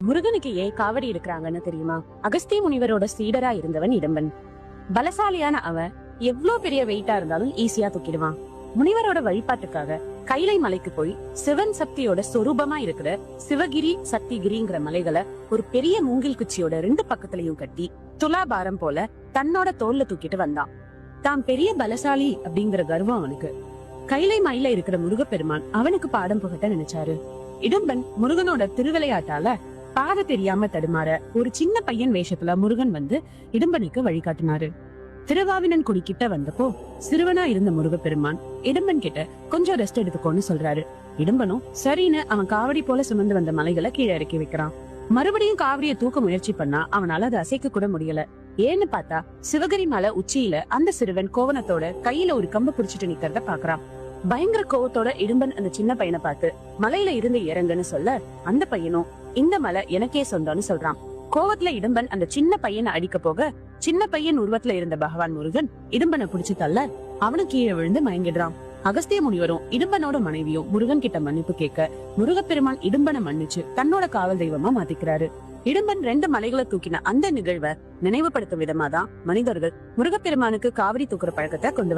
முருகனுக்கு ஏன் காவடி எடுக்கிறாங்கன்னு தெரியுமா? அகஸ்திய முனிவரோட சீடரா இருந்தவன் இடும்பன். பலசாலியான அவன் எவ்வளவு பெரிய வெயிட்டா இருந்தாலும் ஈஸியா தூக்கிடுவான். முனிவரோட வழிபாட்டுக்காக கைலை மலைக்கு போய் சிவன் சக்தியோட சொரூபமா இருக்கிற சிவகிரி சக்திகிரிங்கிற மலைகளை ஒரு பெரிய மூங்கில் குச்சியோட 2 பக்கத்துலயும் கட்டி துலாபாரம் போல தன்னோட தோல்ல தூக்கிட்டு வந்தான். தான் பெரிய பலசாலி அப்படிங்கிற கர்வம் அவனுக்கு. கைலை மலையில இருக்கிற முருகப்பெருமான் அவனுக்கு பாடம் புகட்ட நினைச்சாரு. இடும்பன் முருகனோட திருவிளையாட்டால பாதை தெரியாம தடுமாற ஒரு சின்ன பையன் வேஷத்துல முருகன் வந்து இடும்பனுக்கு வழிகாட்டினாரு. திருவாவினன் குடி கிட்ட வந்தப்போ சிறுவனா இருந்த முருகப்பெருமான் இடும்பன் கிட்ட கொஞ்சம் ரெஸ்ட் எடுத்துக்கோன்னு சொல்றாரு. இடும்பனும் சரின்னு அவன் காவடி போல சுமந்து வந்த மலைகளை கீழே இறக்கி வைக்கிறான். மறுபடியும் காவடியை தூக்க முயற்சி பண்ணா அவனால அதை அசைக்க கூட முடியல. ஏன்னு பார்த்தா சிவகிரி மலை உச்சியில அந்த சிறுவன் கோவணத்தோட கையில ஒரு கம்பு புடிச்சிட்டு நிக்கிறத பாக்குறான். பயங்கர கோவத்தோட இடும்பன் அந்த சின்ன பையனை பார்த்து மலையில இருந்து இறங்குன்னு சொல்ல அந்த பையனும் இந்த மலை எனக்கே சொந்தம்னு சொல்றான். கோவத்துல இடும்பன் அந்த சின்ன பையனை அடிக்க போக சின்ன பையன் உருவத்துல இருந்த பகவான் முருகன் இடும்பனை புடிச்சு தள்ள அவனும் கீழே விழுந்து மயங்கிடுறான். அகஸ்திய முனிவரும் இடும்பனோட மனைவியும் முருகன் கிட்ட மன்னிப்பு கேட்க முருகப்பெருமான் இடும்பனை மன்னிச்சு தன்னோட காவல் தெய்வமா மாத்திக்கிறாரு. இடும்பன் 2 மலைகளை தூக்கின அந்த நிகழ்வை நினைவுபடுத்தும் விதமாதான் மனிதர்கள் முருகப்பெருமானுக்கு காவடி தூக்குற பழக்கத்தை கொண்டு